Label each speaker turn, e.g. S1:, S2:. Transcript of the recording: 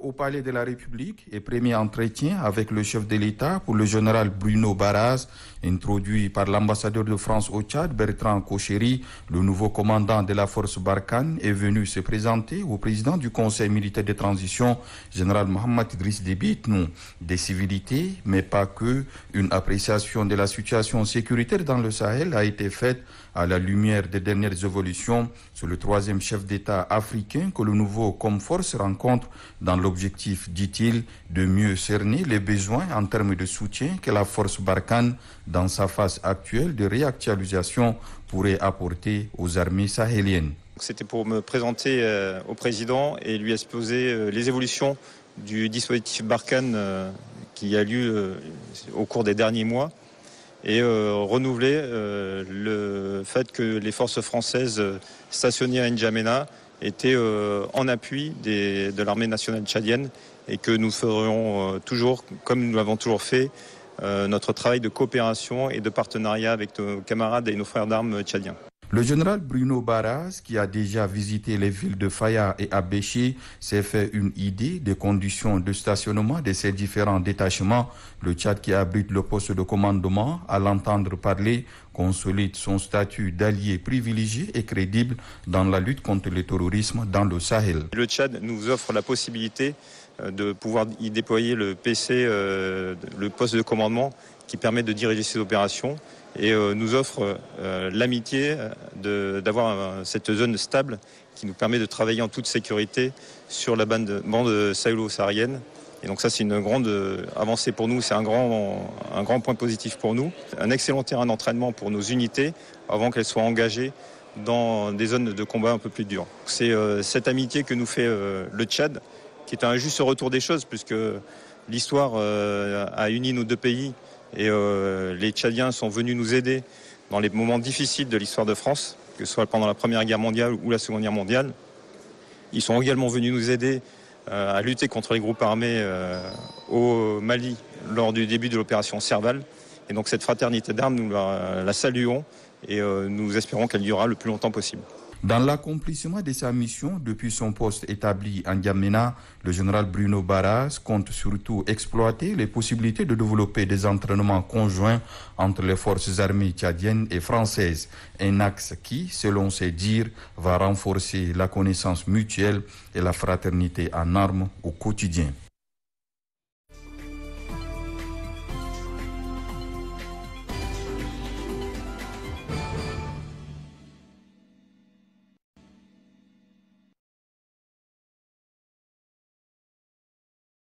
S1: au Palais de la République et premier entretien avec le chef de l'État pour le général Bruno Barras, introduit par l'ambassadeur de France au Tchad, Bertrand Kocheri, le nouveau commandant de la force Barkhane, est venu se présenter au président du Conseil militaire de transition, général Mohamed Idriss Déby Itnou. Des civilités, mais pas que. Une appréciation de la situation sécuritaire dans le Sahel a été faite à la lumière des dernières évolutions sur le troisième chef d'État africain que le nouveau Comforce rencontre dans l'objectif, dit-il, de mieux cerner les besoins en termes de soutien que la force Barkhane, dans sa phase actuelle de réactualisation, pourrait apporter aux armées sahéliennes.
S2: C'était pour me présenter au président et lui exposer les évolutions du dispositif Barkhane qui a lieu au cours des derniers mois et renouveler le fait que les forces françaises stationnées à N'Djamena étaient en appui de l'armée nationale tchadienne et que nous ferions toujours, comme nous l'avons toujours fait, notre travail de coopération et de partenariat avec nos camarades et nos frères d'armes tchadiens.
S1: Le général Bruno Barras, qui a déjà visité les villes de Faya et Abéché, s'est fait une idée des conditions de stationnement de ces différents détachements. Le Tchad, qui abrite le poste de commandement, à l'entendre parler, consolide son statut d'allié privilégié et crédible dans la lutte contre le terrorisme dans le Sahel.
S2: Le Tchad nous offre la possibilité de pouvoir y déployer le PC, le poste de commandement, qui permet de diriger ces opérations. Et nous offre l'amitié d'avoir cette zone stable qui nous permet de travailler en toute sécurité sur la bande sahélo-saharienne. Et donc ça, c'est une grande avancée pour nous, c'est un grand point positif pour nous. Un excellent terrain d'entraînement pour nos unités avant qu'elles soient engagées dans des zones de combat un peu plus dures. C'est cette amitié que nous fait le Tchad, qui est un juste retour des choses, puisque l'histoire a uni nos deux pays. Et les Tchadiens sont venus nous aider dans les moments difficiles de l'histoire de France, que ce soit pendant la Première Guerre mondiale ou la Seconde Guerre mondiale. Ils sont également venus nous aider à lutter contre les groupes armés au Mali lors du début de l'opération Serval. Et donc cette fraternité d'armes, nous la saluons et nous espérons qu'elle durera le plus longtemps possible.
S1: Dans l'accomplissement de sa mission depuis son poste établi en N'Djamena, le général Bruno Barras compte surtout exploiter les possibilités de développer des entraînements conjoints entre les forces armées tchadiennes et françaises. Un axe qui, selon ses dires, va renforcer la connaissance mutuelle et la fraternité en armes au quotidien.